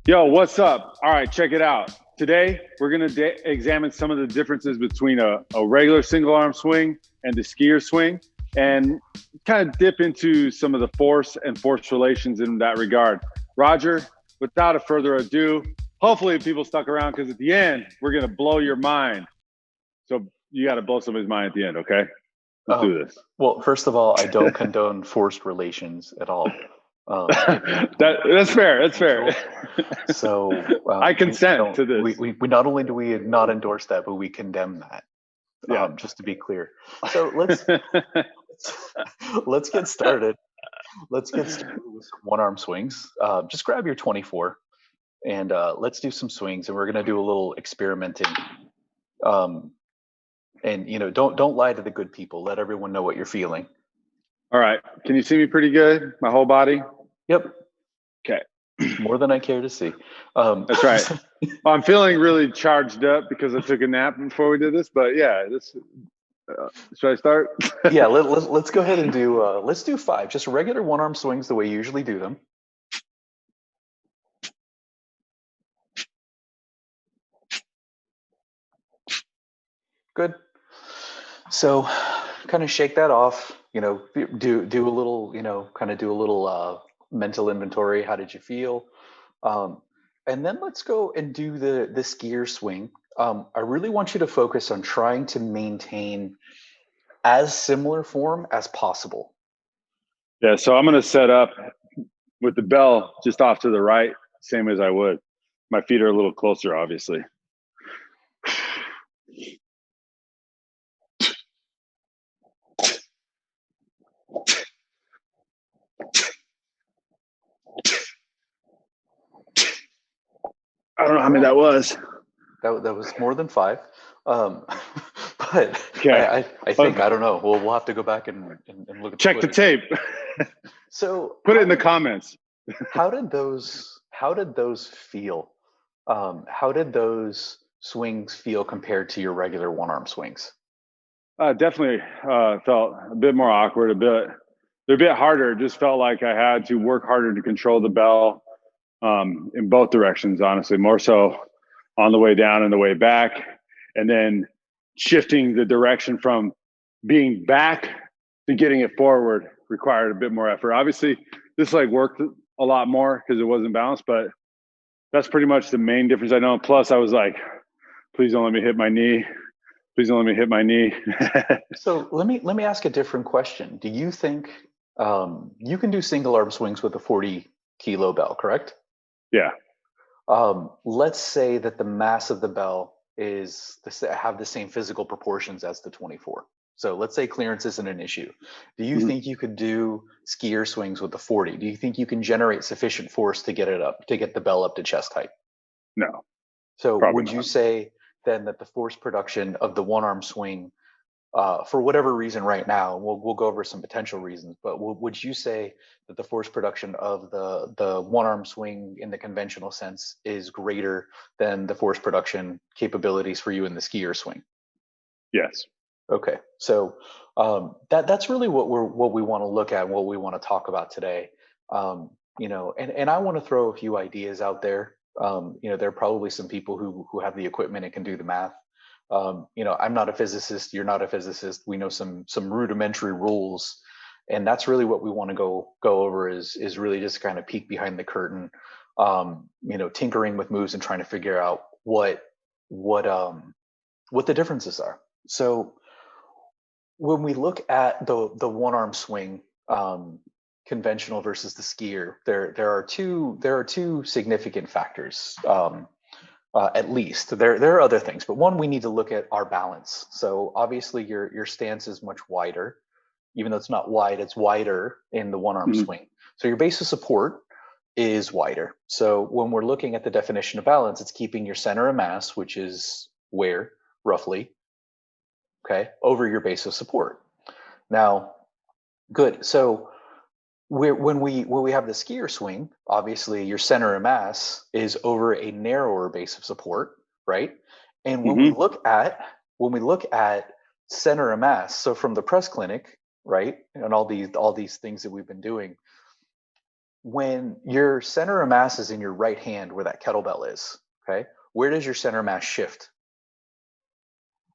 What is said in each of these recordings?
Yo, what's up? All right, check it out. Today, we're going to examine some of the differences between a regular single arm swing and the skier swing and kind of dip into some of the force and force relations in that regard. Roger, without a further ado, hopefully people stuck around because at the end, we're going to blow your mind. So you got to blow somebody's mind at the end, okay? Let's Um, do this. well, first of all, I don't condone forced relations at all. That's fair. That's fair. So I we consent don't. to this. We not only do we not endorse that, but we condemn that. Yeah. Just to be clear. So let's get started. Let's get started with some one arm swings. Just grab your 24 and let's do some swings, and we're gonna do a little experimenting. Um, and don't lie to the good people. Let everyone know what you're feeling. All right. Can you see me pretty good? My whole body? Yep. Okay. More than I care to see. That's right. Well, I'm feeling really charged up because I took a nap before we did this, but yeah, should I start? Yeah, let's go ahead and let's do 5, just regular one arm swings the way you usually do them. Good. So kind of shake that off, do a little, kind of do a little mental inventory. How did you feel? And then let's go and do the skier swing. I really want you to focus on trying to maintain as similar form as possible. Yeah, so I'm going to set up with the bell just off to the right, same as I would. My feet are a little closer, obviously. I don't know how many that was. That was more than 5. But Okay. I think, I don't know. We'll have to go back and look at Check the tape. So put it in the comments. How did those feel? How did those swings feel compared to your regular one arm swings? Definitely felt a bit more awkward, they're a bit harder. It just felt like I had to work harder to control the bell in both directions, honestly, more so on the way down and the way back. And then shifting the direction from being back to getting it forward required a bit more effort. Obviously, this worked a lot more because it wasn't balanced, but that's pretty much the main difference I know. Plus, I was like, please don't let me hit my knee. Please don't let me hit my knee. So let me ask a different question. Do you think you can do single arm swings with a 40-kilo bell, correct? Yeah. Let's say that the mass of the bell have the same physical proportions as the 24. So let's say clearance isn't an issue. Do you think you could do skier swings with the 40? Do you think you can generate sufficient force to get the bell up to chest height? No. So would you say then that the force production of the one arm swing, for whatever reason right now, we'll go over some potential reasons, but would you say that the force production of the one arm swing in the conventional sense is greater than the force production capabilities for you in the skier swing? Yes. Okay, so that's really what we want to look at and what we want to talk about today. And I want to throw a few ideas out there. There are probably some people who have the equipment and can do the math. I'm not a physicist. You're not a physicist. We know some rudimentary rules, and that's really what we want to go over is really just kind of peek behind the curtain, tinkering with moves and trying to figure out what the differences are. So when we look at the one arm swing, conventional versus the skier, there are two significant factors. At least there are other things, but one, we need to look at our balance. So obviously your stance is much wider, even though it's not wide, it's wider in the one arm swing. So your base of support is wider. So when we're looking at the definition of balance, it's keeping your center of mass, which is where roughly, okay, over your base of support. Now, good. So when we have the skier swing, obviously your center of mass is over a narrower base of support, right? And when we look at center of mass, so from the press clinic, right, and all these things that we've been doing, when your center of mass is in your right hand where that kettlebell is, okay, where does your center mass shift?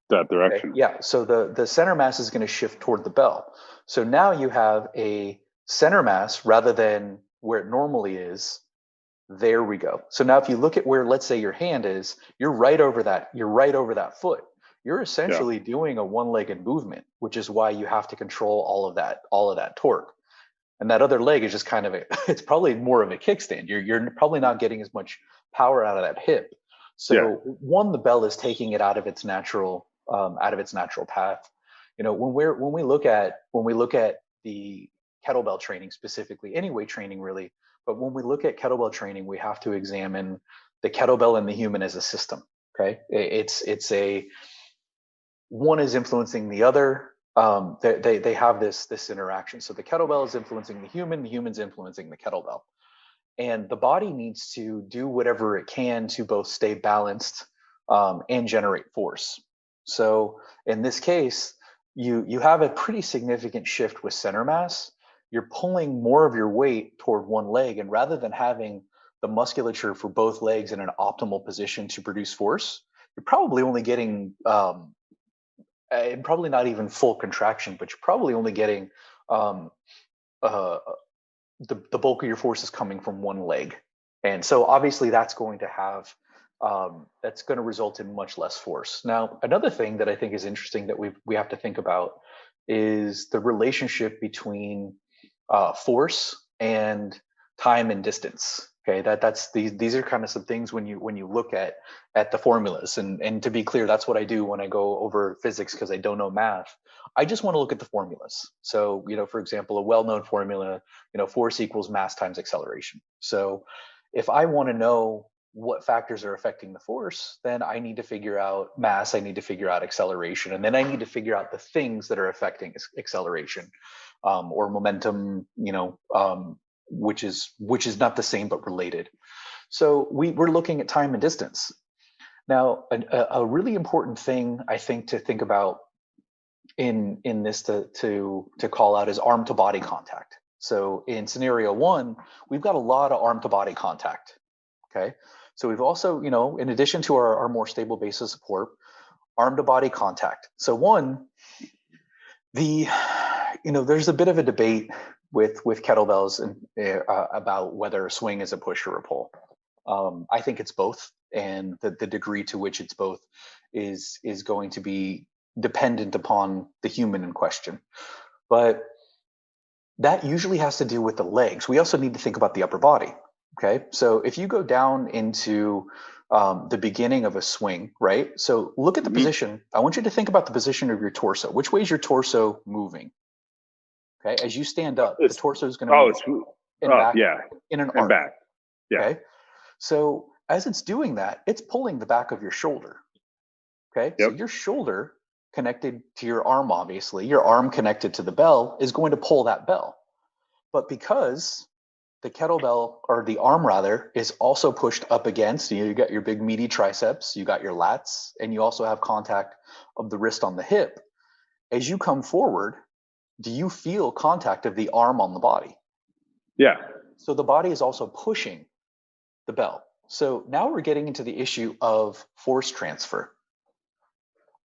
That Okay, direction. yeah, so the center mass is going to shift toward the bell. So now you have a center mass rather than where it normally is. There we go. So now if you look at where, let's say, your hand is, you're right over that foot. You're Yeah. essentially doing a one-legged movement, which is why you have to control all of that torque. And that other leg is just kind of it's probably more of a kickstand. You're probably not getting as much power out of that hip. Yeah. So one, the bell is taking it out of its natural path. You know, when we look at the kettlebell training specifically, any weight training really, but when we look at kettlebell training, we have to examine the kettlebell and the human as a system. Okay, it's a one is influencing the other. They have this interaction. So the kettlebell is influencing the human's influencing the kettlebell, and the body needs to do whatever it can to both stay balanced and generate force. So in this case, you have a pretty significant shift with center mass. You're pulling more of your weight toward one leg, and rather than having the musculature for both legs in an optimal position to produce force, you're probably only getting and probably not even full contraction, but you're probably only getting um, uh, the bulk of your force is coming from one leg. And so obviously that's going to have that's going to result in much less force. Now, another thing that I think is interesting that we have to think about is the relationship between force and time and distance. Okay, that's these are kind of some things when you look at the formulas. And to be clear, that's what I do when I go over physics because I don't know math. I just want to look at the formulas. So, you know, for example, a well-known formula, you know, force equals mass times acceleration. So if I want to know what factors are affecting the force, then I need to figure out mass, I need to figure out acceleration, and then I need to figure out the things that are affecting acceleration or momentum, you know, which is not the same but related. So we're looking at time and distance. Now, a really important thing I think to think about in this to call out is arm to body contact. So in scenario one, we've got a lot of arm to body contact. Okay. So we've also, you know, in addition to our more stable base of support, arm to body contact. So one, there's a bit of a debate with kettlebells and about whether a swing is a push or a pull. I think it's both, and the degree to which it's both is going to be dependent upon the human in question. But that usually has to do with the legs. We also need to think about the upper body. Okay, so if you go down into the beginning of a swing, right? So look at the position. I want you to think about the position of your torso. Which way is your torso moving? Okay, as you stand up, the torso is going to move it's and back yeah, in an and arc. back. Yeah. Okay, so as it's doing that, it's pulling the back of your shoulder. Okay, so Yep. your shoulder connected to your arm, obviously, your arm connected to the bell is going to pull that bell. But because the kettlebell, or the arm rather, is also pushed up against, you got your big meaty triceps, you got your lats, and you also have contact of the wrist on the hip. As you come forward, do you feel contact of the arm on the body? Yeah. So the body is also pushing the bell. So now we're getting into the issue of force transfer.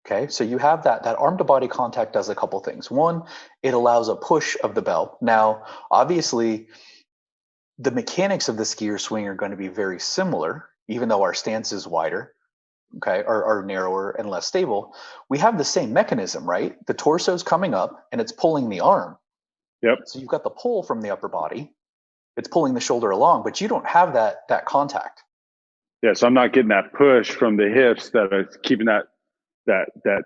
Okay, so you have that arm to body contact does a couple things. One, it allows a push of the bell. Now, obviously, the mechanics of the skier swing are going to be very similar, even though our stance is wider, okay, or narrower and less stable. We have the same mechanism, right? The torso is coming up and it's pulling the arm. Yep. So you've got the pull from the upper body. It's pulling the shoulder along, but you don't have that contact. Yeah. So I'm not getting that push from the hips that are keeping that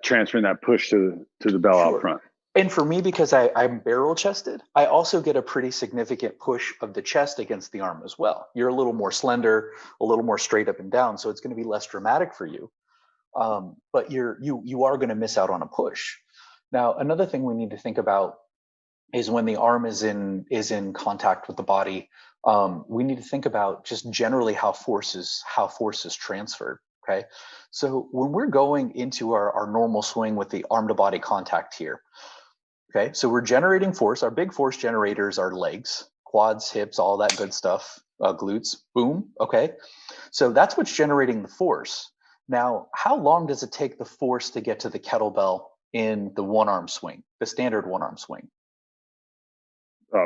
transferring that push to the bell out front. And for me, because I'm barrel chested, I also get a pretty significant push of the chest against the arm as well. You're a little more slender, a little more straight up and down, so it's going to be less dramatic for you. But you are going to miss out on a push. Now, another thing we need to think about is when the arm is in contact with the body. We need to think about just generally how force is transferred. Okay, so when we're going into our normal swing with the arm to body contact here, okay, so we're generating force. Our big force generators are legs. quads, hips, all that good stuff, glutes, boom. Okay. So that's what's generating the force. Now, how long does it take the force to get to the kettlebell in the one arm swing, the standard one arm swing?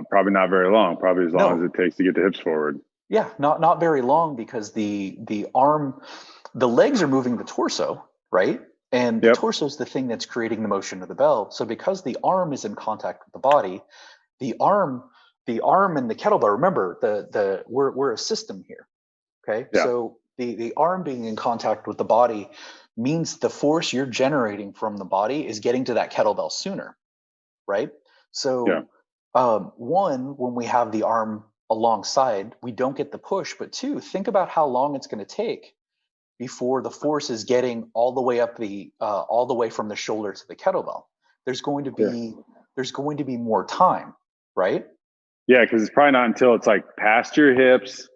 Probably not very long. Probably as long No. as it takes to get the hips forward. Yeah, not very long, because the arm, the legs are moving the torso, right? And the Yep. torso is the thing that's creating the motion of the bell. So because the arm is in contact with the body, the arm and the kettlebell, remember, we're a system here. Okay. Yeah. So the arm being in contact with the body means the force you're generating from the body is getting to that kettlebell sooner, right? So Yeah. one, when we have the arm alongside, we don't get the push. But two, think about how long it's going to take before the force is getting all the way up all the way from the shoulder to the kettlebell. There's going to be more time, right? Yeah, because it's probably not until it's like past your hips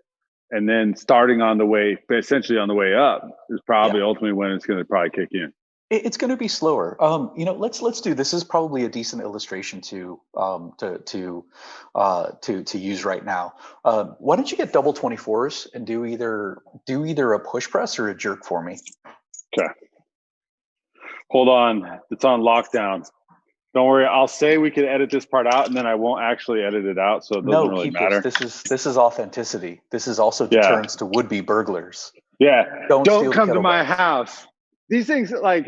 and then starting on the way, essentially on the way up, is probably ultimately when it's going to probably kick in. It's going to be slower. Let's do this. Is probably a decent illustration to use right now. Why don't you get double 24s and do either a push press or a jerk for me? Okay. Hold on. It's on lockdown. Don't worry. I'll say we could edit this part out, and then I won't actually edit it out, so it doesn't really matter. This is authenticity. This is also deterrence to would-be burglars. Yeah. Don't come to my house. These things, like,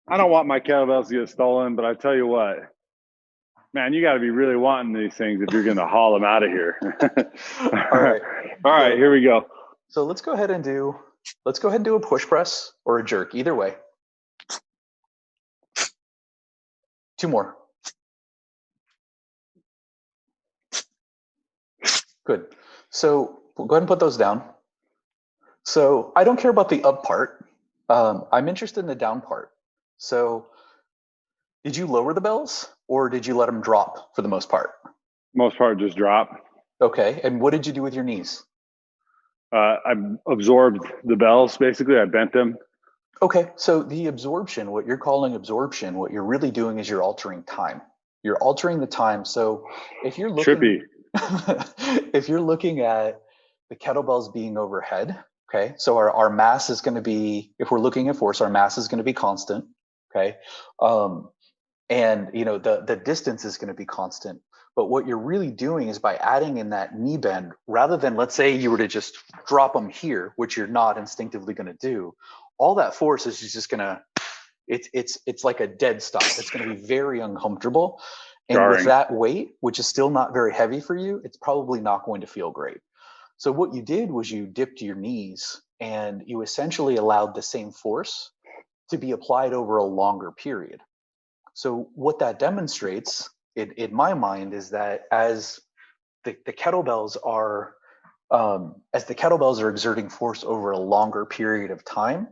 I don't want my kettlebells to get stolen, but I tell you what, man, you got to be really wanting these things if you're going to haul them out of here. All right, here we go. So let's go ahead and do a push press or a jerk, either way. 2 more. Good. So go ahead and put those down. So I don't care about the up part. I'm interested in the down part. So did you lower the bells or did you let them drop for the most part? Most part just drop. Okay. And what did you do with your knees? I absorbed the bells, basically. I bent them. Okay. So the absorption, what you're calling absorption, what you're really doing is you're altering time. You're altering the time. So if you're looking, if you're looking at the kettlebells being overhead, okay, so our mass is going to be, if we're looking at force, our mass is going to be constant, okay, and the distance is going to be constant. But what you're really doing is by adding in that knee bend, rather than, let's say you were to just drop them here, which you're not instinctively going to do, all that force is just going to, it's like a dead stop. It's going to be very uncomfortable. And jarring. With that weight, which is still not very heavy for you, it's probably not going to feel great. So what you did was you dipped your knees and you essentially allowed the same force to be applied over a longer period. So what that demonstrates, in my mind, is that as the kettlebells are exerting force over a longer period of time,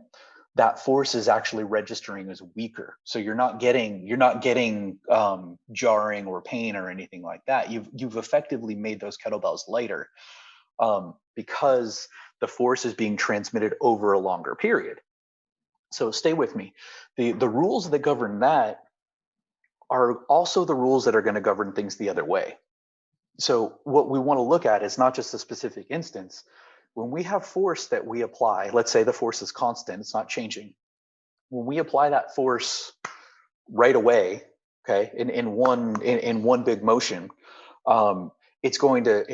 that force is actually registering as weaker. So you're not getting jarring or pain or anything like that. You've effectively made those kettlebells lighter because the force is being transmitted over a longer period. So stay with me. The rules that govern that are also the rules that are going to govern things the other way. So what we want to look at is not just a specific instance. When we have force that we apply, let's say the force is constant, it's not changing. When we apply that force right away, okay, in one big motion, it's going to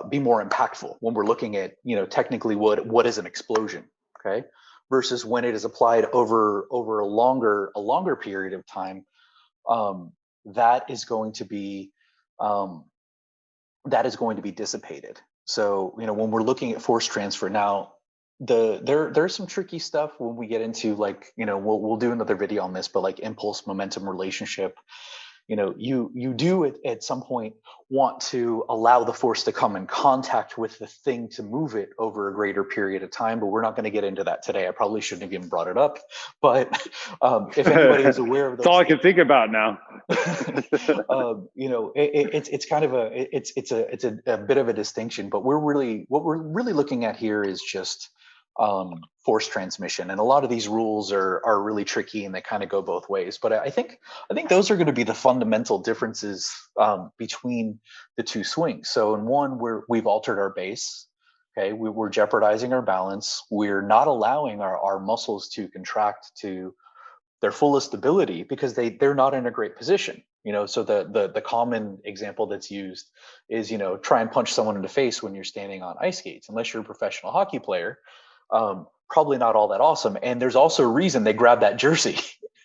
be more impactful when we're looking at, technically what is an explosion, okay, versus when it is applied over a longer period of time. That is going to be dissipated. So when we're looking at force transfer now, there's some tricky stuff when we get into, like, we'll do another video on this, but like impulse momentum relationship, you do at some point want to allow the force to come in contact with the thing to move it over a greater period of time, but we're not going to get into that today. I probably shouldn't have even brought it up, but if anybody is aware of those, that's all I can think about now. It's kind of it's a bit of a distinction, but what we're really looking at here is just force transmission. And a lot of these rules are really tricky, and they kind of go both ways. But I think those are going to be the fundamental differences between the two swings. So in one, we've altered our base. Okay, we're jeopardizing our balance. We're not allowing our muscles to contract to their fullest ability because they're not in a great position. So the common example that's used is, try and punch someone in the face when you're standing on ice skates. Unless you're a professional hockey player, probably not all that awesome. And there's also a reason they grab that jersey.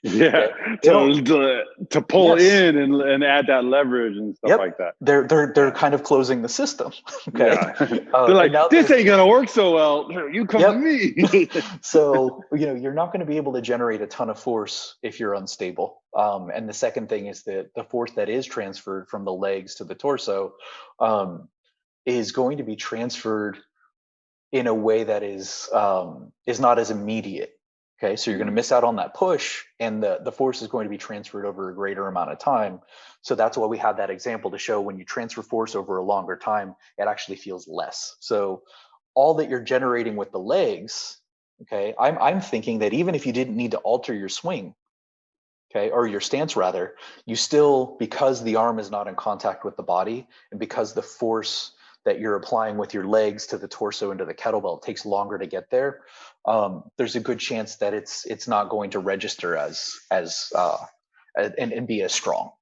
Yeah, to pull in and add that leverage and stuff like that. They're kind of closing the system. Okay, yeah. They're like, this ain't gonna work so well. You come to me. So you're not going to be able to generate a ton of force if you're unstable. And the second thing is that the force that is transferred from the legs to the torso is going to be transferred in a way that is not as immediate. Okay, so you're going to miss out on that push, and the force is going to be transferred over a greater amount of time. So that's why we have that example to show when you transfer force over a longer time, it actually feels less. So all that you're generating with the legs, okay, I'm thinking that even if you didn't need to alter your swing, okay, or your stance rather, you still, because the arm is not in contact with the body, and because the force that you're applying with your legs to the torso into the kettlebell takes longer to get there, there's a good chance that it's not going to register as and be as strong.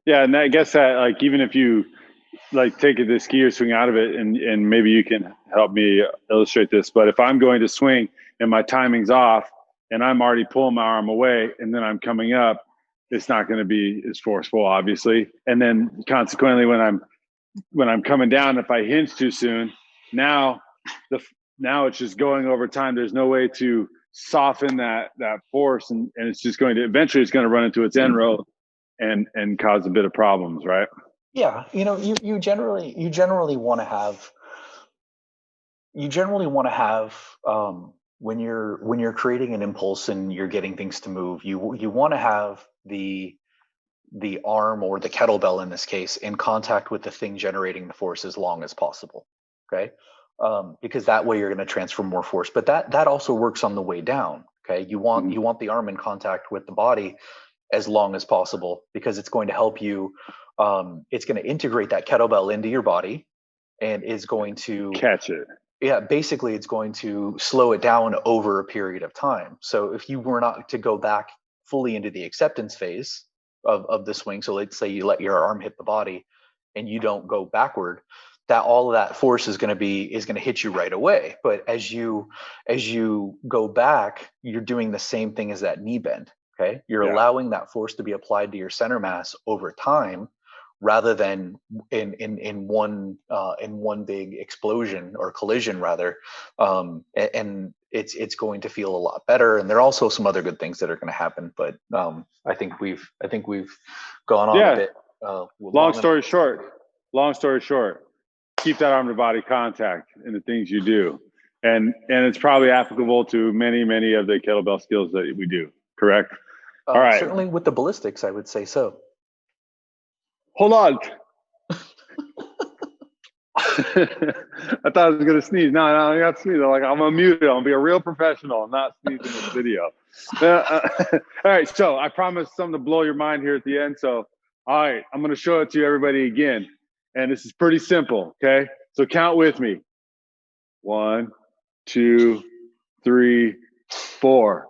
Yeah, and I guess that, like, even if you take the skier swing out of it, and maybe you can help me illustrate this, but if I'm going to swing and my timing's off and I'm already pulling my arm away and then I'm coming up, it's not going to be as forceful, obviously. And then consequently, when I'm coming down, if I hinge too soon, now it's just going over time. There's no way to soften that force, and it's just going to eventually run into its end row and cause a bit of problems, right? Yeah, you generally want to have when you're creating an impulse and you're getting things to move, you want to have the arm, or the kettlebell in this case, in contact with the thing generating the force as long as possible. Okay, because that way you're going to transfer more force. But that also works on the way down. Okay, you want the arm in contact with the body as long as possible, because it's going to help you. It's going to integrate that kettlebell into your body, and is going to catch it. Yeah, basically it's going to slow it down over a period of time. So if you were not to go back fully into the acceptance phase of the swing, so let's say you let your arm hit the body and you don't go backward, that all of that force is going to hit you right away. But as you go back, you're doing the same thing as that knee bend. Okay, you're allowing that force to be applied to your center mass over time, rather than in one big explosion or collision, rather. And it's going to feel a lot better. And there are also some other good things that are going to happen. But I think we've gone on a bit. Long story short, keep that arm to body contact in the things you do, and it's probably applicable to many of the kettlebell skills that we do. Correct? All right. Certainly with the ballistics, I would say so. Hold on. I thought I was going to sneeze. No, I got to sneeze. I'm going to mute it. I'm going to be a real professional. I'm not sneezing in this video. All right. So I promised something to blow your mind here at the end. So, all right, I'm going to show it to everybody again. And this is pretty simple. Okay. So count with me. 1, 2, 3, 4.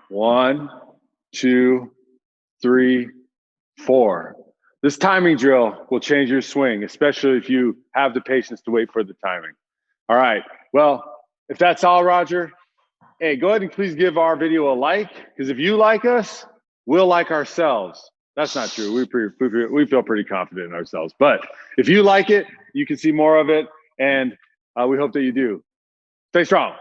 1, 2, 3, 4. This timing drill will change your swing, especially if you have the patience to wait for the timing. All right. Well, if that's all, Roger, hey, go ahead and please give our video a like, because if you like us, we'll like ourselves. That's not true. We feel pretty confident in ourselves. But if you like it, you can see more of it, and we hope that you do. Stay strong.